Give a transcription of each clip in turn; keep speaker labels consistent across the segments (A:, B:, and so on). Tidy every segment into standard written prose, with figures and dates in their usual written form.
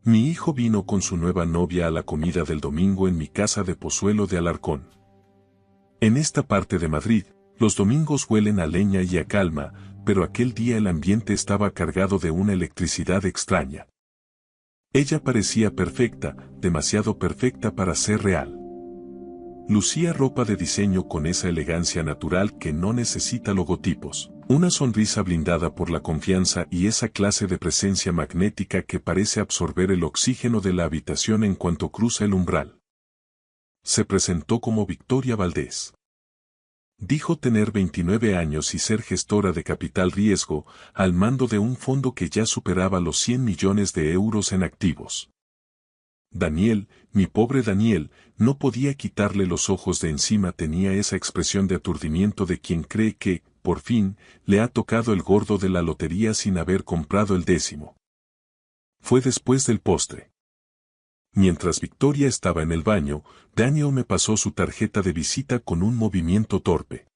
A: Mi hijo vino con su nueva novia a la comida del domingo en mi casa de Pozuelo de Alarcón. En esta parte de Madrid, los domingos huelen a leña y a calma, pero aquel día el ambiente estaba cargado de una electricidad extraña. Ella parecía perfecta, demasiado perfecta para ser real. Lucía ropa de diseño con esa elegancia natural que no necesita logotipos, una sonrisa blindada por la confianza y esa clase de presencia magnética que parece absorber el oxígeno de la habitación en cuanto cruza el umbral. Se presentó como Victoria Valdés. Dijo tener 29 años y ser gestora de capital riesgo, al mando de un fondo que ya superaba los 100 millones de euros en activos. Daniel, mi pobre Daniel, no podía quitarle los ojos de encima, tenía esa expresión de aturdimiento de quien cree que, por fin, le ha tocado el gordo de la lotería sin haber comprado el décimo. Fue después del postre. Mientras Victoria estaba en el baño, Daniel me pasó su tarjeta de visita con un movimiento torpe.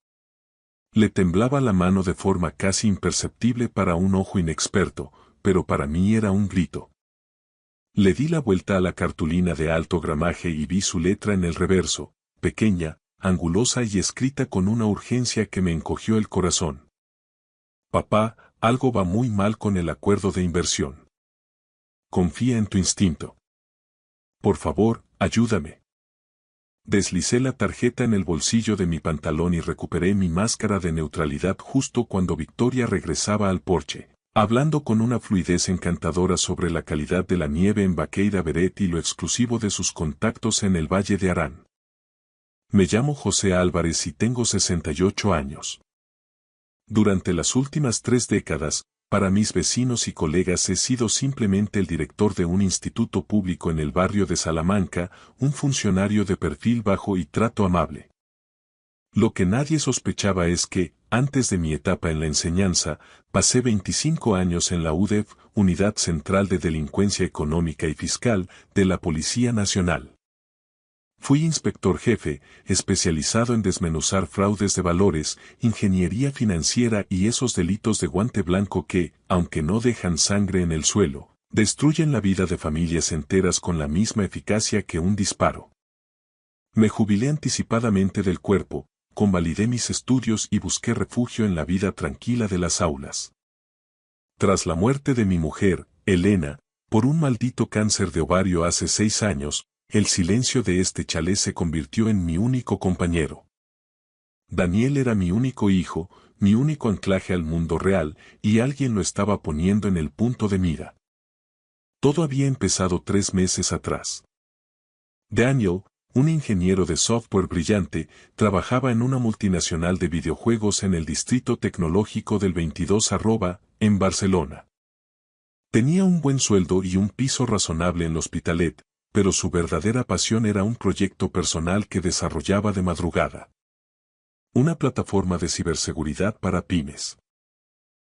A: Le temblaba la mano de forma casi imperceptible para un ojo inexperto, pero para mí era un grito. Le di la vuelta a la cartulina de alto gramaje y vi su letra en el reverso, pequeña, angulosa y escrita con una urgencia que me encogió el corazón. Papá, algo va muy mal con el acuerdo de inversión. Confía en tu instinto. Por favor, ayúdame. Deslicé la tarjeta en el bolsillo de mi pantalón y recuperé mi máscara de neutralidad justo cuando Victoria regresaba al porche, hablando con una fluidez encantadora sobre la calidad de la nieve en Baqueira Beret y lo exclusivo de sus contactos en el Valle de Arán. Me llamo José Álvarez y tengo 68 años. Durante las últimas 3 décadas, para mis vecinos y colegas he sido simplemente el director de un instituto público en el barrio de Salamanca, un funcionario de perfil bajo y trato amable. Lo que nadie sospechaba es que, antes de mi etapa en la enseñanza, pasé 25 años en la UDEF, Unidad Central de Delincuencia Económica y Fiscal, de la Policía Nacional. Fui inspector jefe, especializado en desmenuzar fraudes de valores, ingeniería financiera y esos delitos de guante blanco que, aunque no dejan sangre en el suelo, destruyen la vida de familias enteras con la misma eficacia que un disparo. Me jubilé anticipadamente del cuerpo, convalidé mis estudios y busqué refugio en la vida tranquila de las aulas. Tras la muerte de mi mujer, Elena, por un maldito cáncer de ovario hace 6 años, el silencio de este chalet se convirtió en mi único compañero. Daniel era mi único hijo, mi único anclaje al mundo real, y alguien lo estaba poniendo en el punto de mira. Todo había empezado 3 meses atrás. Daniel, un ingeniero de software brillante, trabajaba en una multinacional de videojuegos en el distrito tecnológico del 22 en Barcelona. Tenía un buen sueldo y un piso razonable en el Hospitalet, pero su verdadera pasión era un proyecto personal que desarrollaba de madrugada. Una plataforma de ciberseguridad para pymes.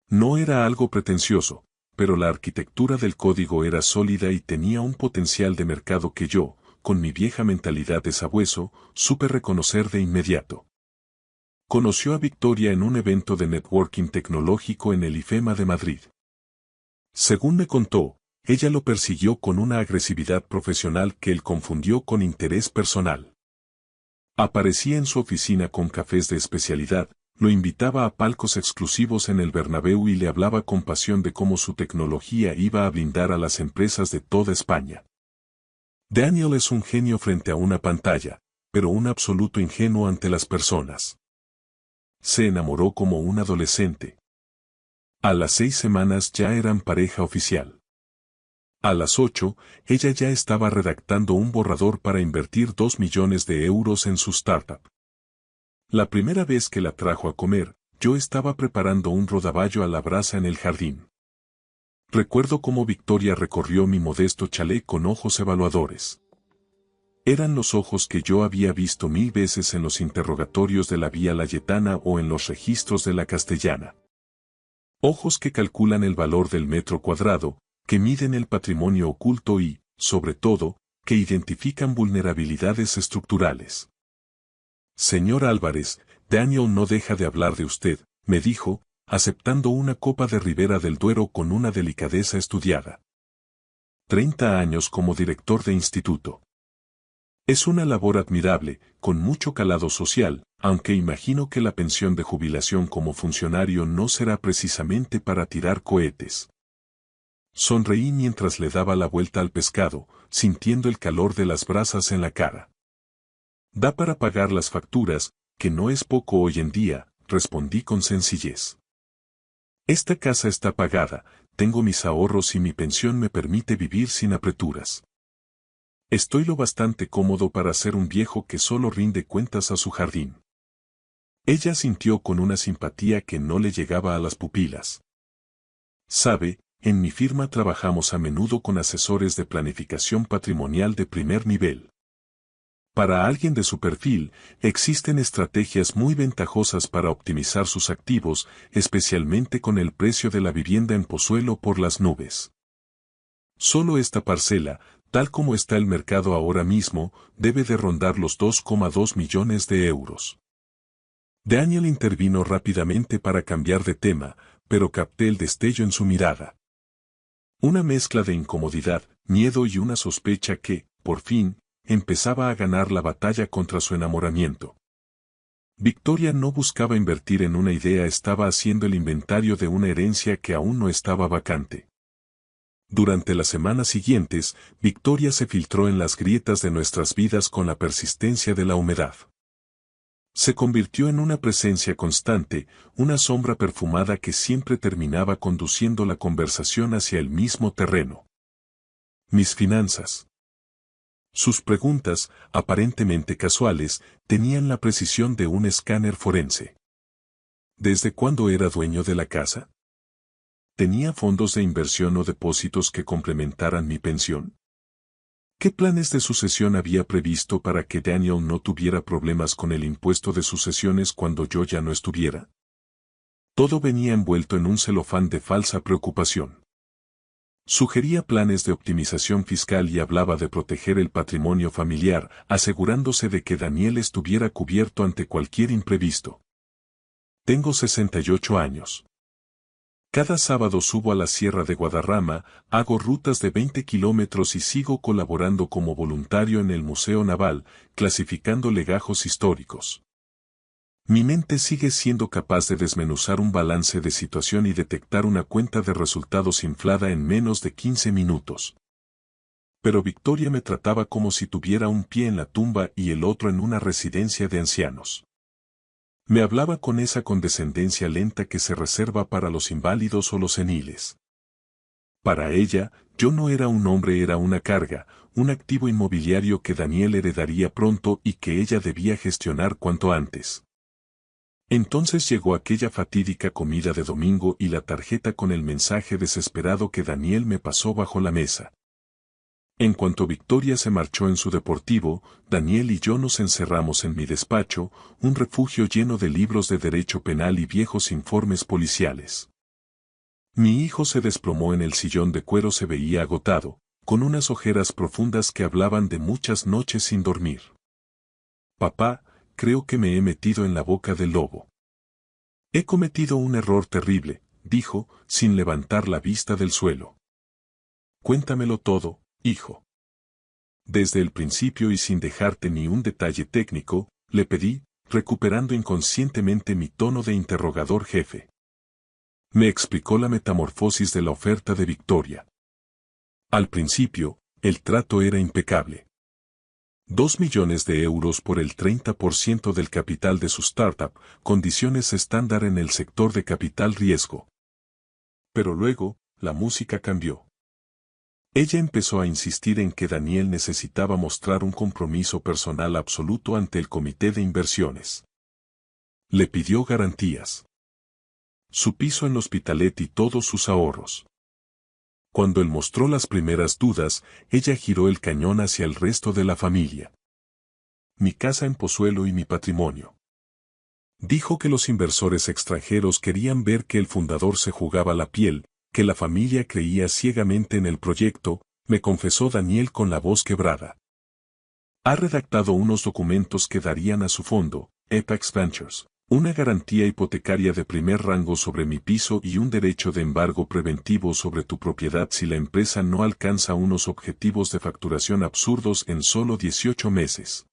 A: No era algo pretencioso, pero la arquitectura del código era sólida y tenía un potencial de mercado que yo, con mi vieja mentalidad de sabueso, supe reconocer de inmediato. Conoció a Victoria en un evento de networking tecnológico en el IFEMA de Madrid. Según me contó, ella lo persiguió con una agresividad profesional que él confundió con interés personal. Aparecía en su oficina con cafés de especialidad, lo invitaba a palcos exclusivos en el Bernabéu y le hablaba con pasión de cómo su tecnología iba a blindar a las empresas de toda España. Daniel es un genio frente a una pantalla, pero un absoluto ingenuo ante las personas. Se enamoró como un adolescente. A las 6 semanas ya eran pareja oficial. A las 8, ella ya estaba redactando un borrador para invertir 2 millones de euros en su startup. La primera vez que la trajo a comer, yo estaba preparando un rodaballo a la brasa en el jardín. Recuerdo cómo Victoria recorrió mi modesto chalet con ojos evaluadores. Eran los ojos que yo había visto 1000 veces en los interrogatorios de la Vía Layetana o en los registros de la Castellana. Ojos que calculan el valor del metro cuadrado, que miden el patrimonio oculto y, sobre todo, que identifican vulnerabilidades estructurales. Señor Álvarez, Daniel no deja de hablar de usted, me dijo, aceptando una copa de Ribera del Duero con una delicadeza estudiada. 30 años como director de instituto. Es una labor admirable, con mucho calado social, aunque imagino que la pensión de jubilación como funcionario no será precisamente para tirar cohetes. Sonreí mientras le daba la vuelta al pescado, sintiendo el calor de las brasas en la cara. Da para pagar las facturas, que no es poco hoy en día, respondí con sencillez. Esta casa está pagada, tengo mis ahorros y mi pensión me permite vivir sin apreturas. Estoy lo bastante cómodo para ser un viejo que solo rinde cuentas a su jardín. Ella sintió con una simpatía que no le llegaba a las pupilas. Sabe, en mi firma trabajamos a menudo con asesores de planificación patrimonial de primer nivel. Para alguien de su perfil, existen estrategias muy ventajosas para optimizar sus activos, especialmente con el precio de la vivienda en Pozuelo por las nubes. Solo esta parcela, tal como está el mercado ahora mismo, debe de rondar los 2,2 millones de euros. Daniel intervino rápidamente para cambiar de tema, pero capté el destello en su mirada. Una mezcla de incomodidad, miedo y una sospecha que, por fin, empezaba a ganar la batalla contra su enamoramiento. Victoria no buscaba invertir en una idea, estaba haciendo el inventario de una herencia que aún no estaba vacante. Durante las semanas siguientes, Victoria se filtró en las grietas de nuestras vidas con la persistencia de la humedad. Se convirtió en una presencia constante, una sombra perfumada que siempre terminaba conduciendo la conversación hacia el mismo terreno. Mis finanzas. Sus preguntas, aparentemente casuales, tenían la precisión de un escáner forense. ¿Desde cuándo era dueño de la casa? ¿Tenía fondos de inversión o depósitos que complementaran mi pensión? ¿Qué planes de sucesión había previsto para que Daniel no tuviera problemas con el impuesto de sucesiones cuando yo ya no estuviera? Todo venía envuelto en un celofán de falsa preocupación. Sugería planes de optimización fiscal y hablaba de proteger el patrimonio familiar, asegurándose de que Daniel estuviera cubierto ante cualquier imprevisto. Tengo 68 años. Cada sábado subo a la Sierra de Guadarrama, hago rutas de 20 kilómetros y sigo colaborando como voluntario en el Museo Naval, clasificando legajos históricos. Mi mente sigue siendo capaz de desmenuzar un balance de situación y detectar una cuenta de resultados inflada en menos de 15 minutos. Pero Victoria me trataba como si tuviera un pie en la tumba y el otro en una residencia de ancianos. Me hablaba con esa condescendencia lenta que se reserva para los inválidos o los seniles. Para ella, yo no era un hombre, era una carga, un activo inmobiliario que Daniel heredaría pronto y que ella debía gestionar cuanto antes. Entonces llegó aquella fatídica comida de domingo y la tarjeta con el mensaje desesperado que Daniel me pasó bajo la mesa. En cuanto Victoria se marchó en su deportivo, Daniel y yo nos encerramos en mi despacho, un refugio lleno de libros de derecho penal y viejos informes policiales. Mi hijo se desplomó en el sillón de cuero, se veía agotado, con unas ojeras profundas que hablaban de muchas noches sin dormir. Papá, creo que me he metido en la boca del lobo. He cometido un error terrible, dijo, sin levantar la vista del suelo. Cuéntamelo todo, hijo. Desde el principio y sin dejarte ni un detalle técnico, le pedí, recuperando inconscientemente mi tono de interrogador jefe. Me explicó la metamorfosis de la oferta de Victoria. Al principio, el trato era impecable. 2 millones de euros por el 30% del capital de su startup, condiciones estándar en el sector de capital riesgo. Pero luego, la música cambió. Ella empezó a insistir en que Daniel necesitaba mostrar un compromiso personal absoluto ante el comité de inversiones. Le pidió garantías. Su piso en L'Hospitalet y todos sus ahorros. Cuando él mostró las primeras dudas, ella giró el cañón hacia el resto de la familia. Mi casa en Pozuelo y mi patrimonio. Dijo que los inversores extranjeros querían ver que el fundador se jugaba la piel, que la familia creía ciegamente en el proyecto, me confesó Daniel con la voz quebrada. Ha redactado unos documentos que darían a su fondo, Apex Ventures, Una garantía hipotecaria de primer rango sobre mi piso y un derecho de embargo preventivo sobre tu propiedad si la empresa no alcanza unos objetivos de facturación absurdos en solo 18 meses.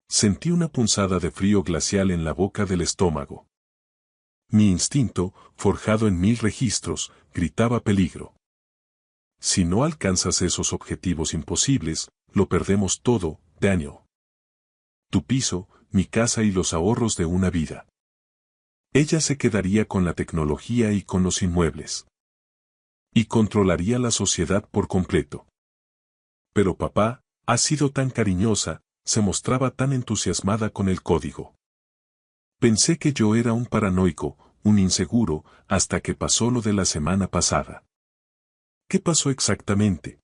A: Sentí una punzada de frío glacial en la boca del estómago. Mi instinto, forjado en 1000 registros, gritaba peligro. Si no alcanzas esos objetivos imposibles, lo perdemos todo, Daniel. Tu piso, mi casa y los ahorros de una vida. Ella se quedaría con la tecnología y con los inmuebles. Y controlaría la sociedad por completo. Pero papá, ha sido tan cariñosa, se mostraba tan entusiasmada con el código. Pensé que yo era un paranoico, un inseguro, hasta que pasó lo de la semana pasada. ¿Qué pasó exactamente?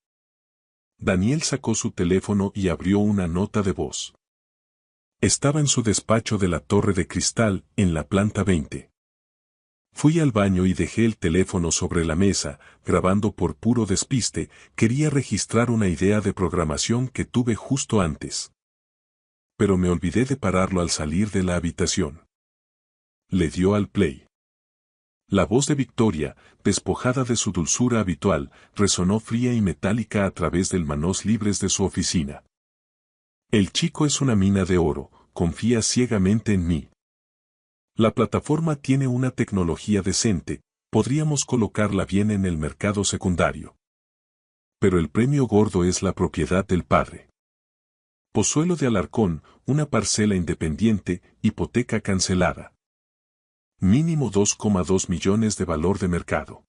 A: Daniel sacó su teléfono y abrió una nota de voz. Estaba en su despacho de la Torre de Cristal, en la planta 20. Fui al baño y dejé el teléfono sobre la mesa, grabando por puro despiste, quería registrar una idea de programación que tuve justo antes. Pero me olvidé de pararlo al salir de la habitación. Le dio al play. La voz de Victoria, despojada de su dulzura habitual, resonó fría y metálica a través del manos libres de su oficina. El chico es una mina de oro, confía ciegamente en mí. La plataforma tiene una tecnología decente, podríamos colocarla bien en el mercado secundario. Pero el premio gordo es la propiedad del padre. Pozuelo de Alarcón, una parcela independiente, hipoteca cancelada. Mínimo 2,2 millones de valor de mercado.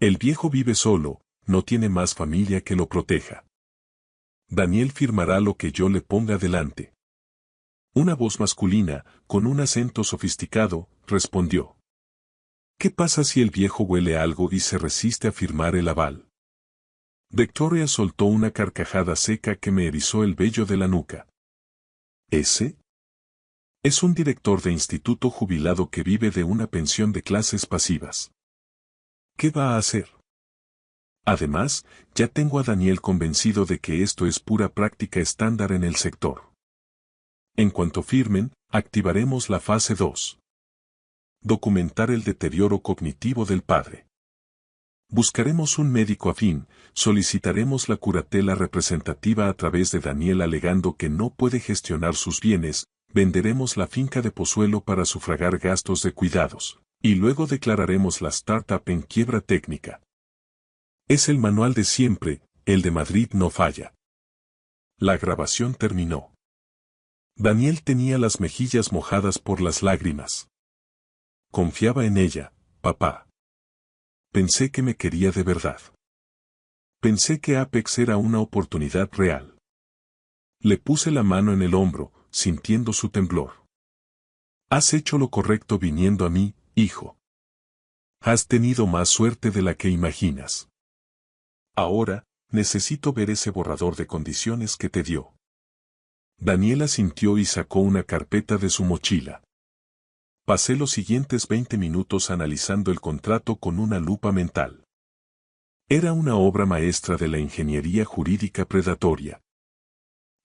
A: El viejo vive solo, no tiene más familia que lo proteja. Daniel firmará lo que yo le ponga delante. Una voz masculina, con un acento sofisticado, respondió. ¿Qué pasa si el viejo huele algo y se resiste a firmar el aval? Victoria soltó una carcajada seca que me erizó el vello de la nuca. ¿Ese? Es un director de instituto jubilado que vive de una pensión de clases pasivas. ¿Qué va a hacer? Además, ya tengo a Daniel convencido de que esto es pura práctica estándar en el sector. En cuanto firmen, activaremos la fase 2. Documentar el deterioro cognitivo del padre. Buscaremos un médico afín, solicitaremos la curatela representativa a través de Daniel alegando que no puede gestionar sus bienes, venderemos la finca de Pozuelo para sufragar gastos de cuidados, y luego declararemos la startup en quiebra técnica. Es el manual de siempre, el de Madrid no falla. La grabación terminó. Daniel tenía las mejillas mojadas por las lágrimas. Confiaba en ella, papá. Pensé que me quería de verdad. Pensé que Apex era una oportunidad real. Le puse la mano en el hombro, sintiendo su temblor. Has hecho lo correcto viniendo a mí, hijo. Has tenido más suerte de la que imaginas. Ahora, necesito ver ese borrador de condiciones que te dio. Daniela asintió y sacó una carpeta de su mochila. Pasé los siguientes 20 minutos analizando el contrato con una lupa mental. Era una obra maestra de la ingeniería jurídica predatoria.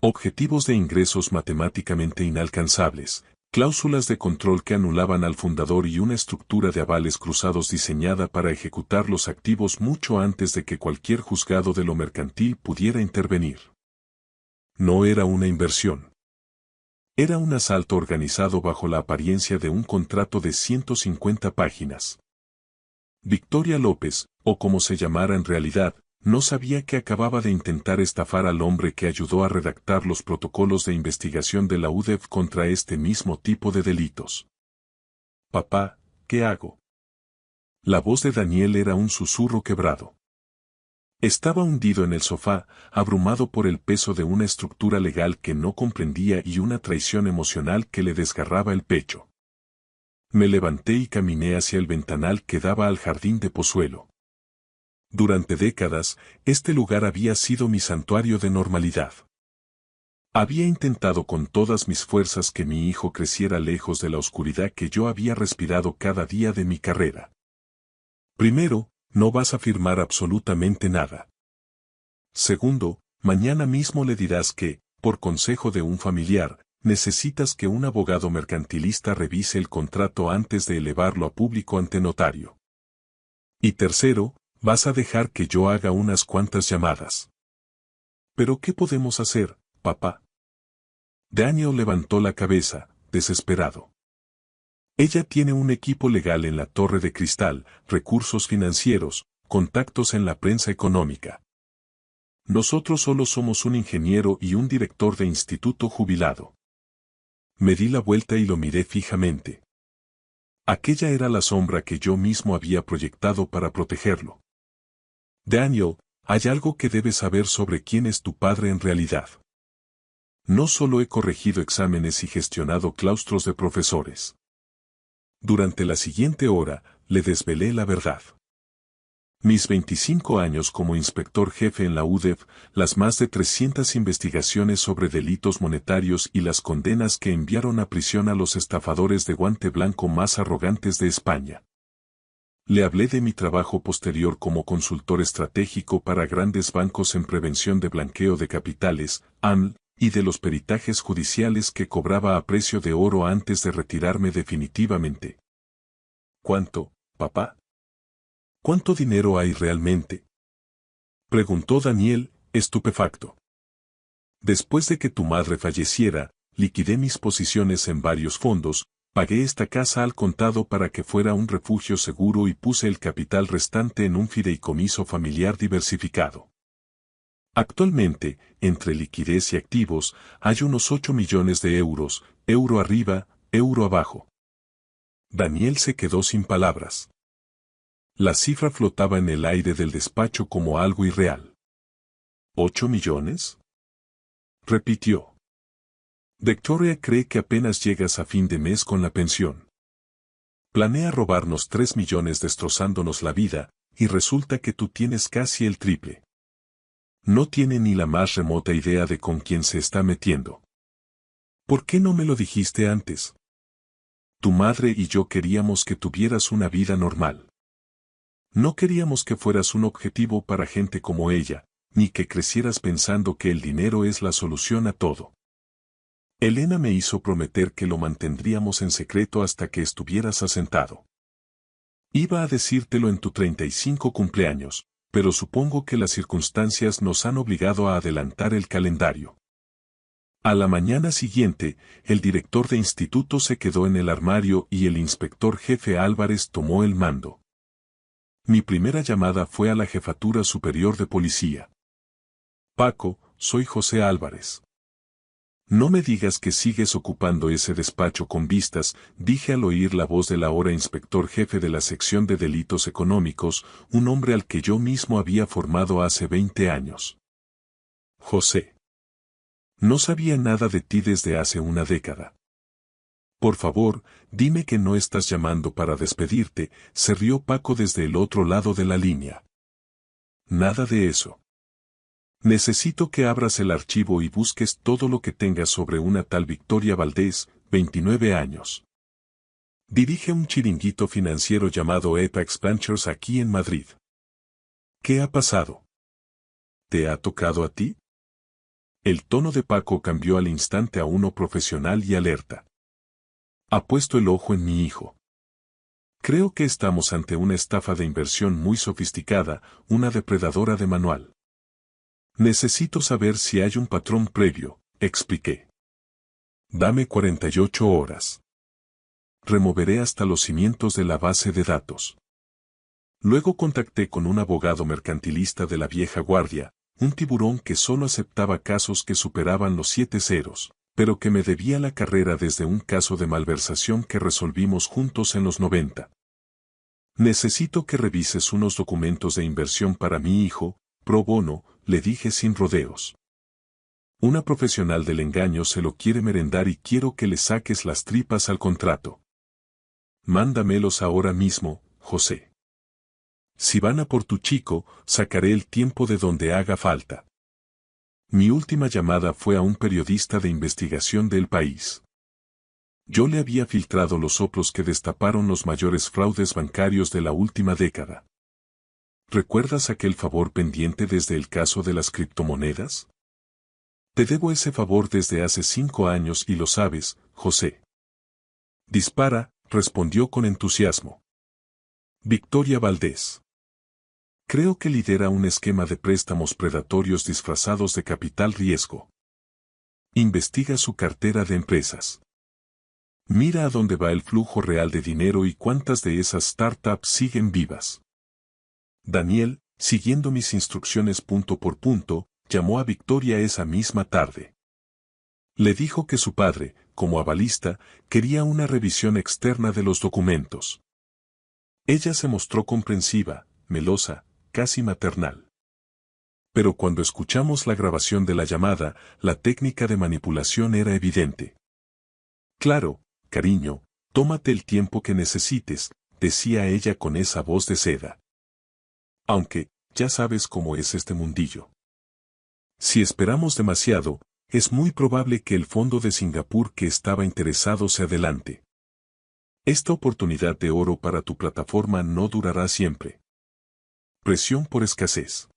A: Objetivos de ingresos matemáticamente inalcanzables, cláusulas de control que anulaban al fundador y una estructura de avales cruzados diseñada para ejecutar los activos mucho antes de que cualquier juzgado de lo mercantil pudiera intervenir. No era una inversión. Era un asalto organizado bajo la apariencia de un contrato de 150 páginas. Victoria López, o como se llamara en realidad, no sabía que acababa de intentar estafar al hombre que ayudó a redactar los protocolos de investigación de la UDEF contra este mismo tipo de delitos. Papá, ¿qué hago? La voz de Daniel era un susurro quebrado. Estaba hundido en el sofá, abrumado por el peso de una estructura legal que no comprendía y una traición emocional que le desgarraba el pecho. Me levanté y caminé hacia el ventanal que daba al jardín de Pozuelo. Durante décadas, este lugar había sido mi santuario de normalidad. Había intentado con todas mis fuerzas que mi hijo creciera lejos de la oscuridad que yo había respirado cada día de mi carrera. Primero, no vas a firmar absolutamente nada. Segundo, mañana mismo le dirás que, por consejo de un familiar, necesitas que un abogado mercantilista revise el contrato antes de elevarlo a público ante notario. Y tercero, vas a dejar que yo haga unas cuantas llamadas. ¿Pero qué podemos hacer, papá? Daniel levantó la cabeza, desesperado. Ella tiene un equipo legal en la Torre de Cristal, recursos financieros, contactos en la prensa económica. Nosotros solo somos un ingeniero y un director de instituto jubilado. Me di la vuelta y lo miré fijamente. Aquella era la sombra que yo mismo había proyectado para protegerlo. Daniel, hay algo que debes saber sobre quién es tu padre en realidad. No solo he corregido exámenes y gestionado claustros de profesores. Durante la siguiente hora, le desvelé la verdad. Mis 25 años como inspector jefe en la UDEF, las más de 300 investigaciones sobre delitos monetarios y las condenas que enviaron a prisión a los estafadores de guante blanco más arrogantes de España. Le hablé de mi trabajo posterior como consultor estratégico para grandes bancos en prevención de blanqueo de capitales, AML, y de los peritajes judiciales que cobraba a precio de oro antes de retirarme definitivamente. ¿Cuánto, papá? ¿Cuánto dinero hay realmente? Preguntó Daniel, estupefacto. Después de que tu madre falleciera, liquidé mis posiciones en varios fondos, pagué esta casa al contado para que fuera un refugio seguro y puse el capital restante en un fideicomiso familiar diversificado. Actualmente, entre liquidez y activos, hay unos 8 millones de euros, euro arriba, euro abajo. Daniel se quedó sin palabras. La cifra flotaba en el aire del despacho como algo irreal. ¿8 millones? Repitió. Victoria cree que apenas llegas a fin de mes con la pensión. Planea robarnos 3 millones destrozándonos la vida, y resulta que tú tienes casi el triple. No tiene ni la más remota idea de con quién se está metiendo. ¿Por qué no me lo dijiste antes? Tu madre y yo queríamos que tuvieras una vida normal. No queríamos que fueras un objetivo para gente como ella, ni que crecieras pensando que el dinero es la solución a todo. Elena me hizo prometer que lo mantendríamos en secreto hasta que estuvieras asentado. Iba a decírtelo en tu 35 cumpleaños, pero supongo que las circunstancias nos han obligado a adelantar el calendario. A la mañana siguiente, el director de instituto se quedó en el armario y el inspector jefe Álvarez tomó el mando. Mi primera llamada fue a la Jefatura Superior de Policía. Paco, soy José Álvarez. No me digas que sigues ocupando ese despacho con vistas, dije al oír la voz del ahora inspector jefe de la sección de delitos económicos, un hombre al que yo mismo había formado hace 20 años. José. No sabía nada de ti desde hace una década. Por favor, dime que no estás llamando para despedirte, se rió Paco desde el otro lado de la línea. Nada de eso. Necesito que abras el archivo y busques todo lo que tengas sobre una tal Victoria Valdés, 29 años. Dirige un chiringuito financiero llamado Apex Ventures aquí en Madrid. ¿Qué ha pasado? ¿Te ha tocado a ti? El tono de Paco cambió al instante a uno profesional y alerta. Ha puesto el ojo en mi hijo. Creo que estamos ante una estafa de inversión muy sofisticada, una depredadora de manual. Necesito saber si hay un patrón previo, expliqué. Dame 48 horas. Removeré hasta los cimientos de la base de datos. Luego contacté con un abogado mercantilista de la vieja guardia, un tiburón que solo aceptaba casos que superaban los 7 ceros, pero que me debía la carrera desde un caso de malversación que resolvimos juntos en los 90. Necesito que revises unos documentos de inversión para mi hijo, pro bono, le dije sin rodeos. Una profesional del engaño se lo quiere merendar y quiero que le saques las tripas al contrato. Mándamelos ahora mismo, José. Si van a por tu chico, sacaré el tiempo de donde haga falta. Mi última llamada fue a un periodista de investigación del País. Yo le había filtrado los soplos que destaparon los mayores fraudes bancarios de la última década. ¿Recuerdas aquel favor pendiente desde el caso de las criptomonedas? Te debo ese favor desde hace 5 años y lo sabes, José. Dispara, respondió con entusiasmo. Victoria Valdés. Creo que lidera un esquema de préstamos predatorios disfrazados de capital riesgo. Investiga su cartera de empresas. Mira a dónde va el flujo real de dinero y cuántas de esas startups siguen vivas. Daniel, siguiendo mis instrucciones punto por punto, llamó a Victoria esa misma tarde. Le dijo que su padre, como avalista, quería una revisión externa de los documentos. Ella se mostró comprensiva, melosa, casi maternal. Pero cuando escuchamos la grabación de la llamada, la técnica de manipulación era evidente. Claro, cariño, tómate el tiempo que necesites, decía ella con esa voz de seda. Aunque, ya sabes cómo es este mundillo. Si esperamos demasiado, es muy probable que el fondo de Singapur que estaba interesado se adelante. Esta oportunidad de oro para tu plataforma no durará siempre. Presión por escasez.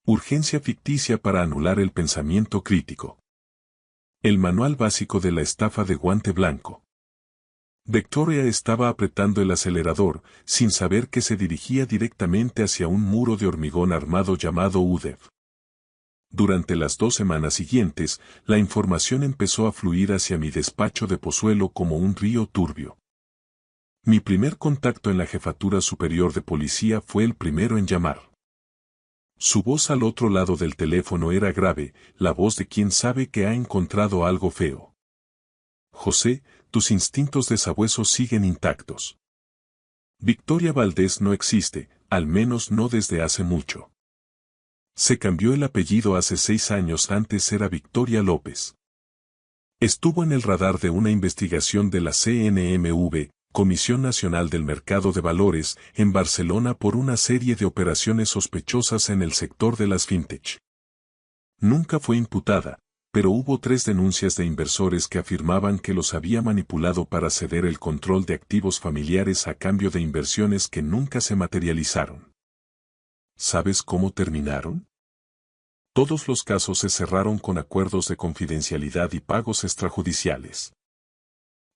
A: Urgencia ficticia para anular el pensamiento crítico. El manual básico de la estafa de guante blanco. Victoria estaba apretando el acelerador, sin saber que se dirigía directamente hacia un muro de hormigón armado llamado UDEV. Durante las 2 semanas siguientes, la información empezó a fluir hacia mi despacho de Pozuelo como un río turbio. Mi primer contacto en la jefatura superior de policía fue el primero en llamar. Su voz al otro lado del teléfono era grave, la voz de quien sabe que ha encontrado algo feo. José, tus instintos de sabueso siguen intactos. Victoria Valdés no existe, al menos no desde hace mucho. Se cambió el apellido hace 6 años, antes era Victoria López. Estuvo en el radar de una investigación de la CNMV, Comisión Nacional del Mercado de Valores, en Barcelona por una serie de operaciones sospechosas en el sector de las fintech. Nunca fue imputada, pero hubo 3 denuncias de inversores que afirmaban que los había manipulado para ceder el control de activos familiares a cambio de inversiones que nunca se materializaron. ¿Sabes cómo terminaron? Todos los casos se cerraron con acuerdos de confidencialidad y pagos extrajudiciales.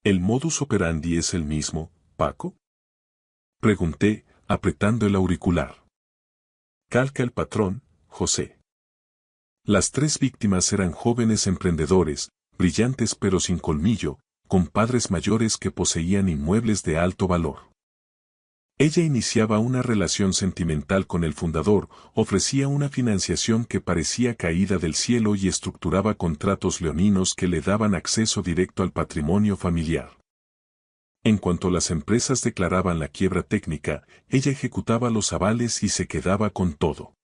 A: ¿El modus operandi es el mismo, Paco? Pregunté, apretando el auricular. Calca el patrón, José. Las 3 víctimas eran jóvenes emprendedores, brillantes pero sin colmillo, con padres mayores que poseían inmuebles de alto valor. Ella iniciaba una relación sentimental con el fundador, ofrecía una financiación que parecía caída del cielo y estructuraba contratos leoninos que le daban acceso directo al patrimonio familiar. En cuanto las empresas declaraban la quiebra técnica, ella ejecutaba los avales y se quedaba con todo.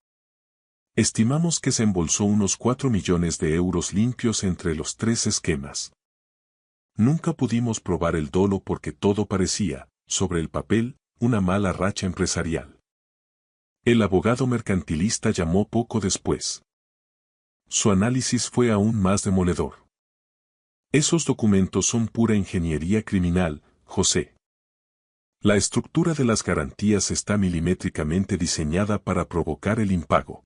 A: Estimamos que se embolsó unos 4 millones de euros limpios entre los 3 esquemas. Nunca pudimos probar el dolo porque todo parecía, sobre el papel, una mala racha empresarial. El abogado mercantilista llamó poco después. Su análisis fue aún más demoledor. Esos documentos son pura ingeniería criminal, José. La estructura de las garantías está milimétricamente diseñada para provocar el impago.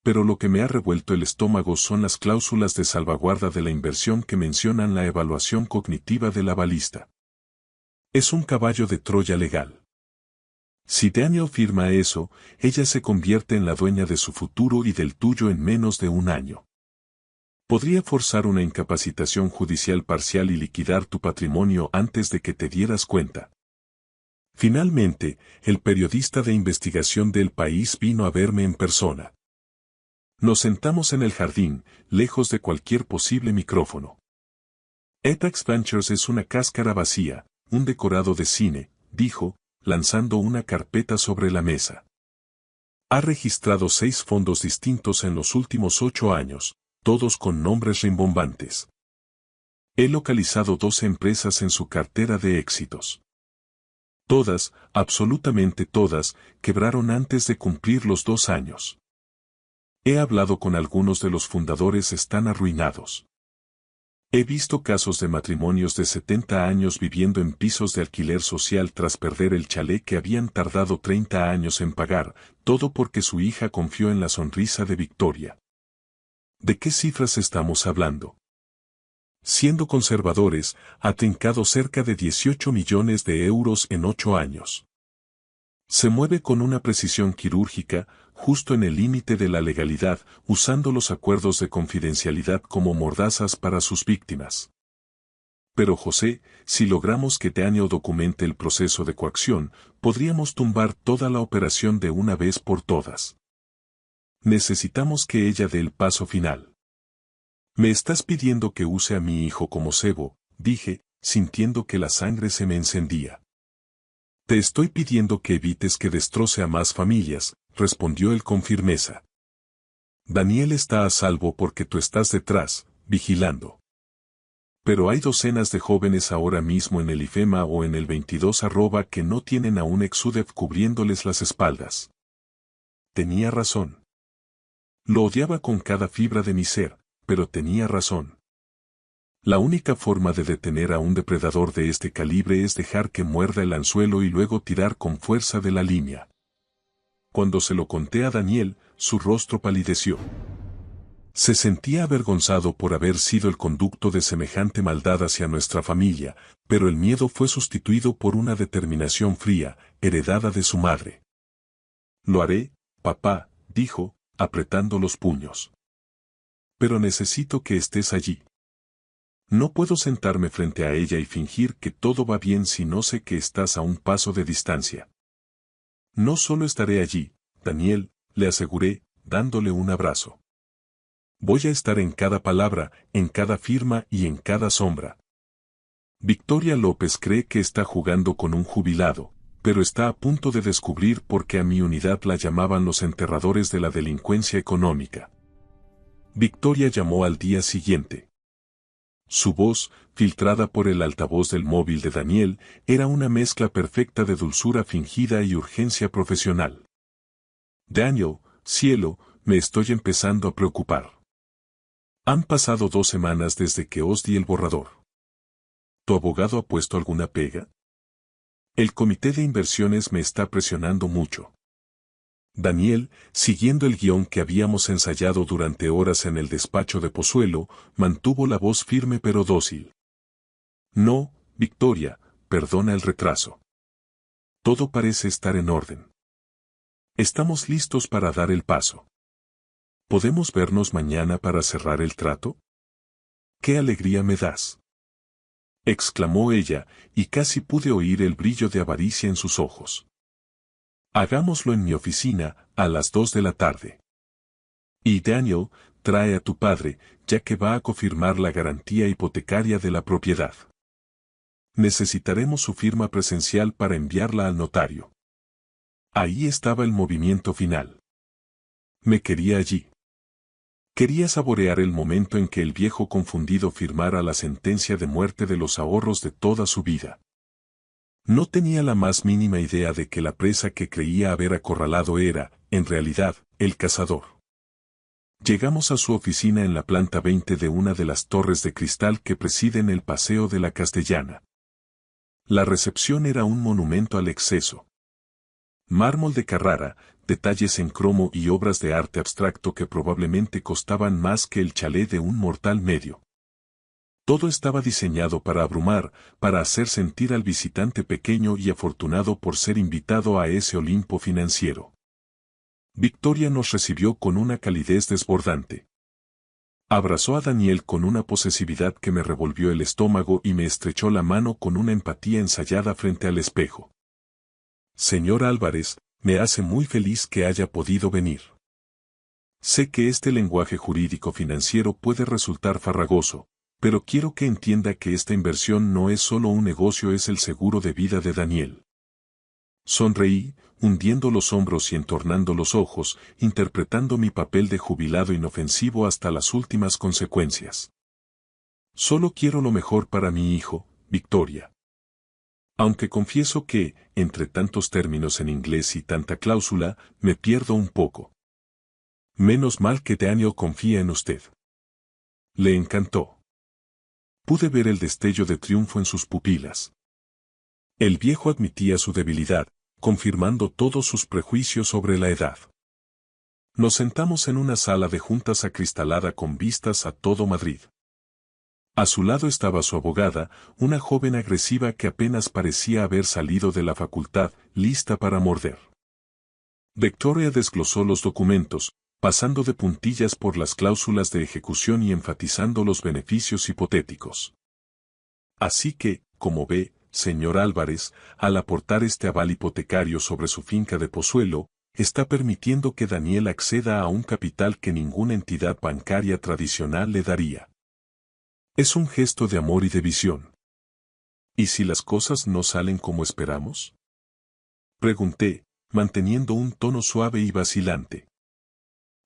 A: Pero lo que me ha revuelto el estómago son las cláusulas de salvaguarda de la inversión que mencionan la evaluación cognitiva del avalista. Es un caballo de Troya legal. Si Daniel firma eso, ella se convierte en la dueña de su futuro y del tuyo en menos de 1 año. Podría forzar una incapacitación judicial parcial y liquidar tu patrimonio antes de que te dieras cuenta. Finalmente, el periodista de investigación del País vino a verme en persona. Nos sentamos en el jardín, lejos de cualquier posible micrófono. Etax Ventures es una cáscara vacía, un decorado de cine, dijo, lanzando una carpeta sobre la mesa. Ha registrado 6 fondos distintos en los últimos 8 años, todos con nombres rimbombantes. He localizado 12 empresas en su cartera de éxitos. Todas, absolutamente todas, quebraron antes de cumplir los 2 años. He hablado con algunos de los fundadores, están arruinados. He visto casos de matrimonios de 70 años viviendo en pisos de alquiler social tras perder el chalet que habían tardado 30 años en pagar, todo porque su hija confió en la sonrisa de Victoria. ¿De qué cifras estamos hablando? Siendo conservadores, ha trincado cerca de 18 millones de euros en 8 años. Se mueve con una precisión quirúrgica, justo en el límite de la legalidad, usando los acuerdos de confidencialidad como mordazas para sus víctimas. Pero José, si logramos que Daniel documente el proceso de coacción, podríamos tumbar toda la operación de una vez por todas. Necesitamos que ella dé el paso final. Me estás pidiendo que use a mi hijo como cebo, dije, sintiendo que la sangre se me encendía. Te estoy pidiendo que evites que destroce a más familias, respondió él con firmeza. Daniel está a salvo porque tú estás detrás, vigilando. Pero hay docenas de jóvenes ahora mismo en el IFEMA o en el 22 que no tienen a un ex-UDEF cubriéndoles las espaldas. Tenía razón. Lo odiaba con cada fibra de mi ser, pero tenía razón. La única forma de detener a un depredador de este calibre es dejar que muerda el anzuelo y luego tirar con fuerza de la línea. Cuando se lo conté a Daniel, su rostro palideció. Se sentía avergonzado por haber sido el conducto de semejante maldad hacia nuestra familia, pero el miedo fue sustituido por una determinación fría, heredada de su madre. Lo haré, papá, dijo, apretando los puños. Pero necesito que estés allí. No puedo sentarme frente a ella y fingir que todo va bien si no sé que estás a un paso de distancia. No solo estaré allí, Daniel, le aseguré, dándole un abrazo. Voy a estar en cada palabra, en cada firma y en cada sombra. Victoria López cree que está jugando con un jubilado, pero está a punto de descubrir por qué a mi unidad la llamaban los enterradores de la delincuencia económica. Victoria llamó al día siguiente. Su voz, filtrada por el altavoz del móvil de Daniel, era una mezcla perfecta de dulzura fingida y urgencia profesional. Daniel, cielo, me estoy empezando a preocupar. Han pasado 2 semanas desde que os di el borrador. ¿Tu abogado ha puesto alguna pega? El comité de inversiones me está presionando mucho. Daniel, siguiendo el guión que habíamos ensayado durante horas en el despacho de Pozuelo, mantuvo la voz firme pero dócil. No, Victoria, perdona el retraso. Todo parece estar en orden. Estamos listos para dar el paso. ¿Podemos vernos mañana para cerrar el trato? ¡Qué alegría me das!, exclamó ella, y casi pude oír el brillo de avaricia en sus ojos. Hagámoslo en mi oficina, a las 2 de la tarde. Y Daniel, trae a tu padre, ya que va a confirmar la garantía hipotecaria de la propiedad. Necesitaremos su firma presencial para enviarla al notario. Ahí estaba el movimiento final. Me quería allí. Quería saborear el momento en que el viejo confundido firmara la sentencia de muerte de los ahorros de toda su vida. No tenía la más mínima idea de que la presa que creía haber acorralado era, en realidad, el cazador. Llegamos a su oficina en la planta 20 de una de las torres de cristal que presiden el Paseo de la Castellana. La recepción era un monumento al exceso. Mármol de Carrara, detalles en cromo y obras de arte abstracto que probablemente costaban más que el chalet de un mortal medio. Todo estaba diseñado para abrumar, para hacer sentir al visitante pequeño y afortunado por ser invitado a ese Olimpo financiero. Victoria nos recibió con una calidez desbordante. Abrazó a Daniel con una posesividad que me revolvió el estómago y me estrechó la mano con una empatía ensayada frente al espejo. Señor Álvarez, me hace muy feliz que haya podido venir. Sé que este lenguaje jurídico financiero puede resultar farragoso, pero quiero que entienda que esta inversión no es solo un negocio, es el seguro de vida de Daniel. Sonreí, hundiendo los hombros y entornando los ojos, interpretando mi papel de jubilado inofensivo hasta las últimas consecuencias. Solo quiero lo mejor para mi hijo, Victoria. Aunque confieso que, entre tantos términos en inglés y tanta cláusula, me pierdo un poco. Menos mal que Daniel confía en usted. Le encantó. Pude ver el destello de triunfo en sus pupilas. El viejo admitía su debilidad, confirmando todos sus prejuicios sobre la edad. Nos sentamos en una sala de juntas acristalada con vistas a todo Madrid. A su lado estaba su abogada, una joven agresiva que apenas parecía haber salido de la facultad, lista para morder. Victoria desglosó los documentos, pasando de puntillas por las cláusulas de ejecución y enfatizando los beneficios hipotéticos. Así que, como ve, señor Álvarez, al aportar este aval hipotecario sobre su finca de Pozuelo, está permitiendo que Daniel acceda a un capital que ninguna entidad bancaria tradicional le daría. Es un gesto de amor y de visión. ¿Y si las cosas no salen como esperamos? Pregunté, manteniendo un tono suave y vacilante.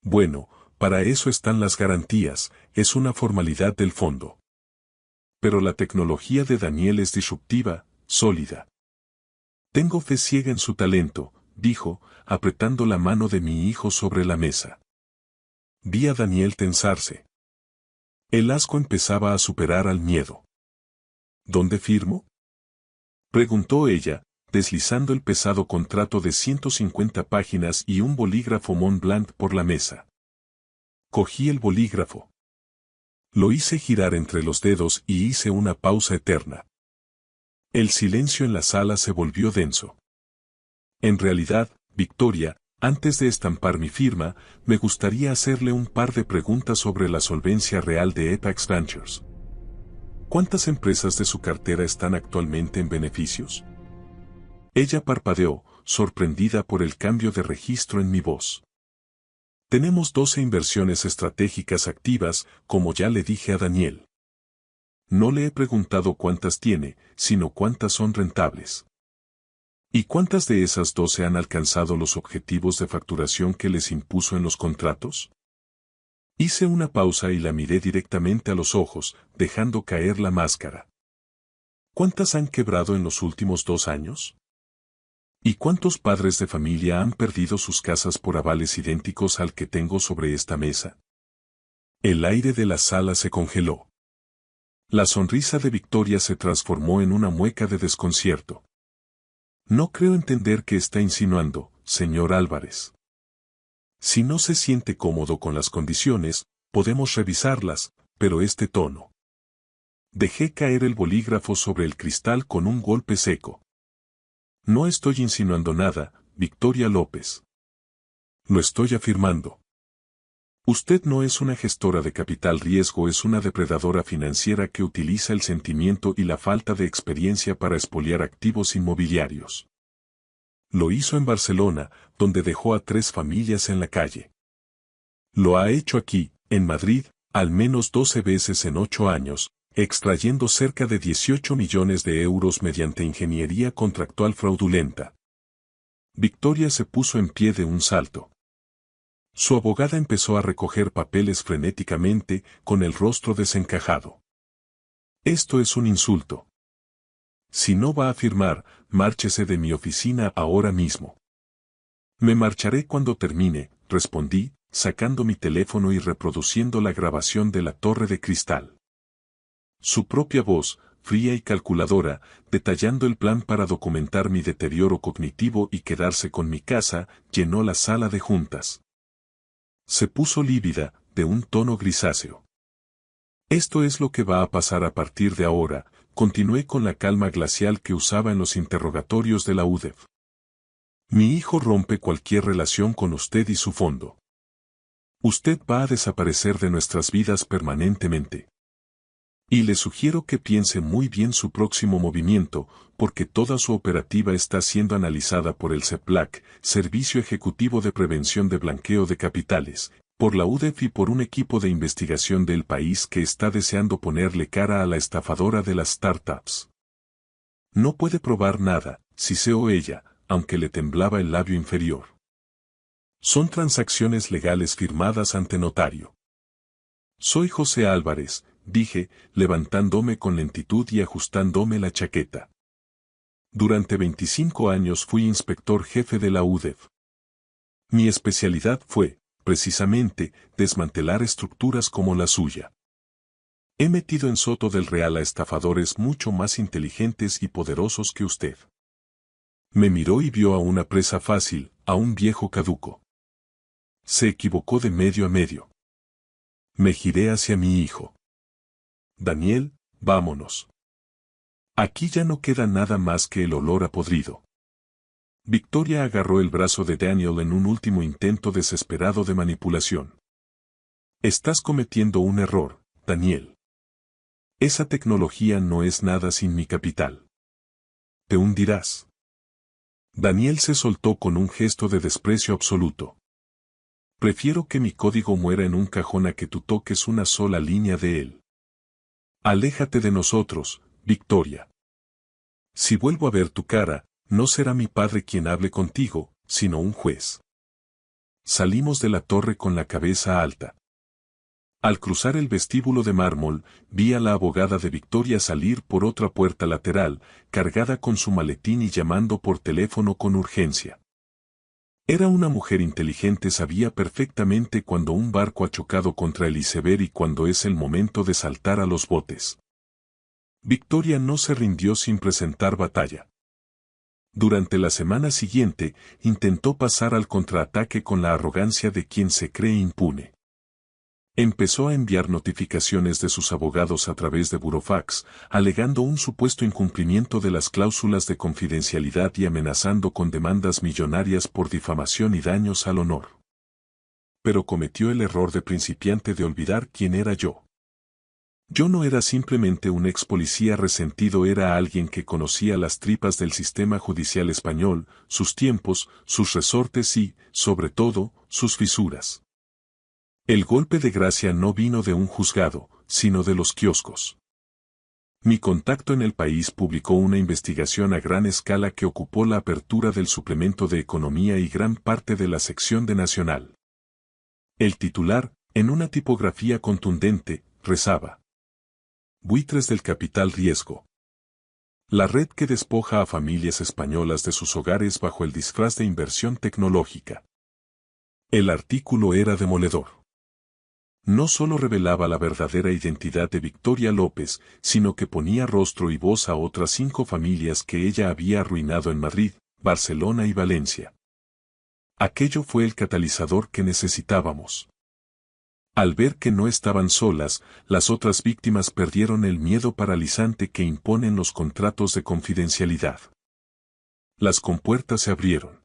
A: Bueno, para eso están las garantías, es una formalidad del fondo. Pero la tecnología de Daniel es disruptiva, sólida. Tengo fe ciega en su talento, dijo, apretando la mano de mi hijo sobre la mesa. Vi a Daniel tensarse. El asco empezaba a superar al miedo. ¿Dónde firmo? Preguntó ella, deslizando el pesado contrato de 150 páginas y un bolígrafo Montblanc por la mesa. Cogí el bolígrafo. Lo hice girar entre los dedos y hice una pausa eterna. El silencio en la sala se volvió denso. En realidad, Victoria, antes de estampar mi firma, me gustaría hacerle un par de preguntas sobre la solvencia real de Apex Ventures. ¿Cuántas empresas de su cartera están actualmente en beneficios? Ella parpadeó, sorprendida por el cambio de registro en mi voz. Tenemos 12 inversiones estratégicas activas, como ya le dije a Daniel. No le he preguntado cuántas tiene, sino cuántas son rentables. ¿Y cuántas de esas 12 han alcanzado los objetivos de facturación que les impuso en los contratos? Hice una pausa y la miré directamente a los ojos, dejando caer la máscara. ¿Cuántas han quebrado en los últimos 2 años? ¿Y cuántos padres de familia han perdido sus casas por avales idénticos al que tengo sobre esta mesa? El aire de la sala se congeló. La sonrisa de Victoria se transformó en una mueca de desconcierto. No creo entender qué está insinuando, señor Álvarez. Si no se siente cómodo con las condiciones, podemos revisarlas, pero este tono. Dejé caer el bolígrafo sobre el cristal con un golpe seco. No estoy insinuando nada, Victoria López. Lo estoy afirmando. Usted no es una gestora de capital riesgo, es una depredadora financiera que utiliza el sentimiento y la falta de experiencia para expoliar activos inmobiliarios. Lo hizo en Barcelona, donde dejó a 3 familias en la calle. Lo ha hecho aquí, en Madrid, al menos 12 veces en 8 años, extrayendo cerca de 18 millones de euros mediante ingeniería contractual fraudulenta. Victoria se puso en pie de un salto. Su abogada empezó a recoger papeles frenéticamente, con el rostro desencajado. Esto es un insulto. Si no va a firmar, márchese de mi oficina ahora mismo. Me marcharé cuando termine, respondí, sacando mi teléfono y reproduciendo la grabación de la torre de cristal. Su propia voz, fría y calculadora, detallando el plan para documentar mi deterioro cognitivo y quedarse con mi casa, llenó la sala de juntas. Se puso lívida, de un tono grisáceo. Esto es lo que va a pasar a partir de ahora, continué con la calma glacial que usaba en los interrogatorios de la UDEF. Mi hijo rompe cualquier relación con usted y su fondo. Usted va a desaparecer de nuestras vidas permanentemente. Y le sugiero que piense muy bien su próximo movimiento, porque toda su operativa está siendo analizada por el CEPLAC, Servicio Ejecutivo de Prevención de Blanqueo de Capitales, por la UDEF y por un equipo de investigación del país que está deseando ponerle cara a la estafadora de las startups. No puede probar nada, siseó ella, aunque le temblaba el labio inferior. Son transacciones legales firmadas ante notario. Soy José Álvarez, dije, levantándome con lentitud y ajustándome la chaqueta. Durante 25 años fui inspector jefe de la UDEF. Mi especialidad fue, precisamente, desmantelar estructuras como la suya. He metido en Soto del Real a estafadores mucho más inteligentes y poderosos que usted. Me miró y vio a una presa fácil, a un viejo caduco. Se equivocó de medio a medio. Me giré hacia mi hijo. Daniel, vámonos. Aquí ya no queda nada más que el olor a podrido. Victoria agarró el brazo de Daniel en un último intento desesperado de manipulación. Estás cometiendo un error, Daniel. Esa tecnología no es nada sin mi capital. Te hundirás. Daniel se soltó con un gesto de desprecio absoluto. Prefiero que mi código muera en un cajón a que tú toques una sola línea de él. Aléjate de nosotros, Victoria. Si vuelvo a ver tu cara, no será mi padre quien hable contigo, sino un juez. Salimos de la torre con la cabeza alta. Al cruzar el vestíbulo de mármol, vi a la abogada de Victoria salir por otra puerta lateral, cargada con su maletín y llamando por teléfono con urgencia. Era una mujer inteligente, sabía perfectamente cuando un barco ha chocado contra el iceberg y cuando es el momento de saltar a los botes. Victoria no se rindió sin presentar batalla. Durante la semana siguiente, intentó pasar al contraataque con la arrogancia de quien se cree impune. Empezó a enviar notificaciones de sus abogados a través de burofax, alegando un supuesto incumplimiento de las cláusulas de confidencialidad y amenazando con demandas millonarias por difamación y daños al honor. Pero cometió el error de principiante de olvidar quién era yo. Yo no era simplemente un ex policía resentido, era alguien que conocía las tripas del sistema judicial español, sus tiempos, sus resortes y, sobre todo, sus fisuras. El golpe de gracia no vino de un juzgado, sino de los kioscos. Mi contacto en el país publicó una investigación a gran escala que ocupó la apertura del suplemento de economía y gran parte de la sección de Nacional. El titular, en una tipografía contundente, rezaba: Buitres del capital riesgo. La red que despoja a familias españolas de sus hogares bajo el disfraz de inversión tecnológica. El artículo era demoledor. No solo revelaba la verdadera identidad de Victoria López, sino que ponía rostro y voz a otras 5 familias que ella había arruinado en Madrid, Barcelona y Valencia. Aquello fue el catalizador que necesitábamos. Al ver que no estaban solas, las otras víctimas perdieron el miedo paralizante que imponen los contratos de confidencialidad. Las compuertas se abrieron.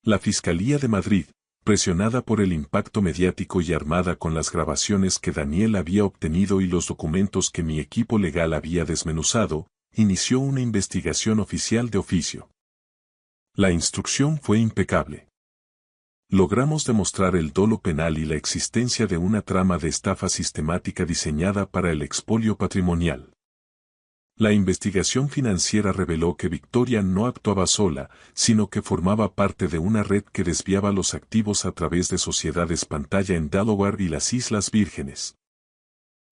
A: La Fiscalía de Madrid, presionada por el impacto mediático y armada con las grabaciones que Daniel había obtenido y los documentos que mi equipo legal había desmenuzado, inició una investigación oficial de oficio. La instrucción fue impecable. Logramos demostrar el dolo penal y la existencia de una trama de estafa sistemática diseñada para el expolio patrimonial. La investigación financiera reveló que Victoria no actuaba sola, sino que formaba parte de una red que desviaba los activos a través de sociedades pantalla en Delaware y las Islas Vírgenes.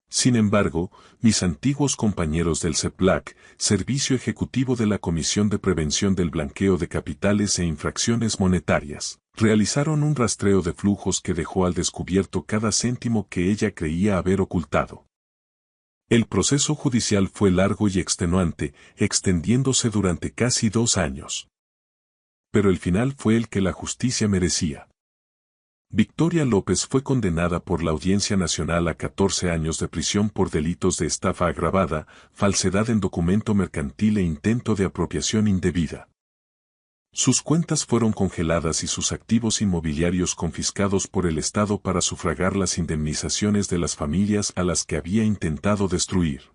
A: Sin embargo, mis antiguos compañeros del CEPLAC, Servicio Ejecutivo de la Comisión de Prevención del Blanqueo de Capitales e Infracciones Monetarias, realizaron un rastreo de flujos que dejó al descubierto cada céntimo que ella creía haber ocultado. El proceso judicial fue largo y extenuante, extendiéndose durante casi 2 años. Pero el final fue el que la justicia merecía. Victoria López fue condenada por la Audiencia Nacional a 14 años de prisión por delitos de estafa agravada, falsedad en documento mercantil e intento de apropiación indebida. Sus cuentas fueron congeladas y sus activos inmobiliarios confiscados por el Estado para sufragar las indemnizaciones de las familias a las que había intentado destruir.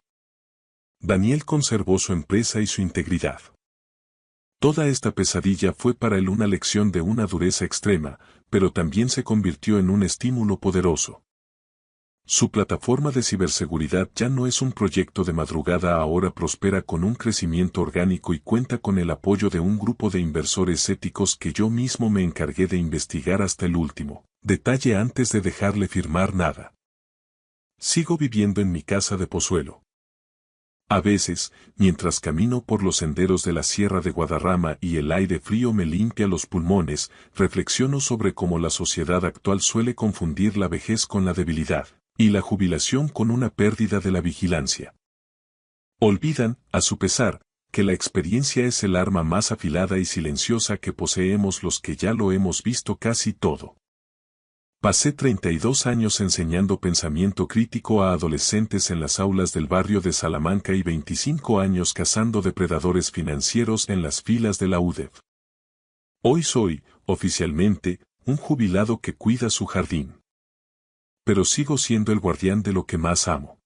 A: Daniel conservó su empresa y su integridad. Toda esta pesadilla fue para él una lección de una dureza extrema, pero también se convirtió en un estímulo poderoso. Su plataforma de ciberseguridad ya no es un proyecto de madrugada, ahora prospera con un crecimiento orgánico y cuenta con el apoyo de un grupo de inversores éticos que yo mismo me encargué de investigar hasta el último detalle antes de dejarle firmar nada. Sigo viviendo en mi casa de Pozuelo. A veces, mientras camino por los senderos de la Sierra de Guadarrama y el aire frío me limpia los pulmones, reflexiono sobre cómo la sociedad actual suele confundir la vejez con la debilidad, y la jubilación con una pérdida de la vigilancia. Olvidan, a su pesar, que la experiencia es el arma más afilada y silenciosa que poseemos los que ya lo hemos visto casi todo. Pasé 32 años enseñando pensamiento crítico a adolescentes en las aulas del barrio de Salamanca y 25 años cazando depredadores financieros en las filas de la UDEV. Hoy soy, oficialmente, un jubilado que cuida su jardín. Pero sigo siendo el guardián de lo que más amo.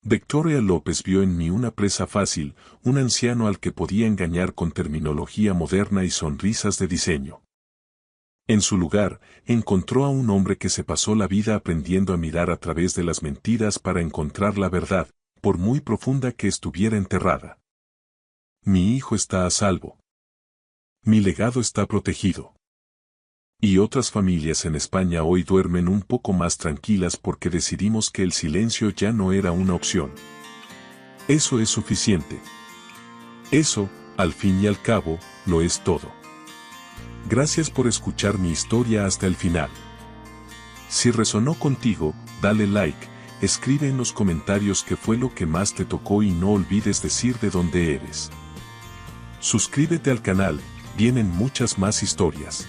A: Victoria López vio en mí una presa fácil, un anciano al que podía engañar con terminología moderna y sonrisas de diseño. En su lugar, encontró a un hombre que se pasó la vida aprendiendo a mirar a través de las mentiras para encontrar la verdad, por muy profunda que estuviera enterrada. Mi hijo está a salvo. Mi legado está protegido. Y otras familias en España hoy duermen un poco más tranquilas porque decidimos que el silencio ya no era una opción. Eso es suficiente. Eso, al fin y al cabo, lo es todo. Gracias por escuchar mi historia hasta el final. Si resonó contigo, dale like, escribe en los comentarios qué fue lo que más te tocó y no olvides decir de dónde eres. Suscríbete al canal, vienen muchas más historias.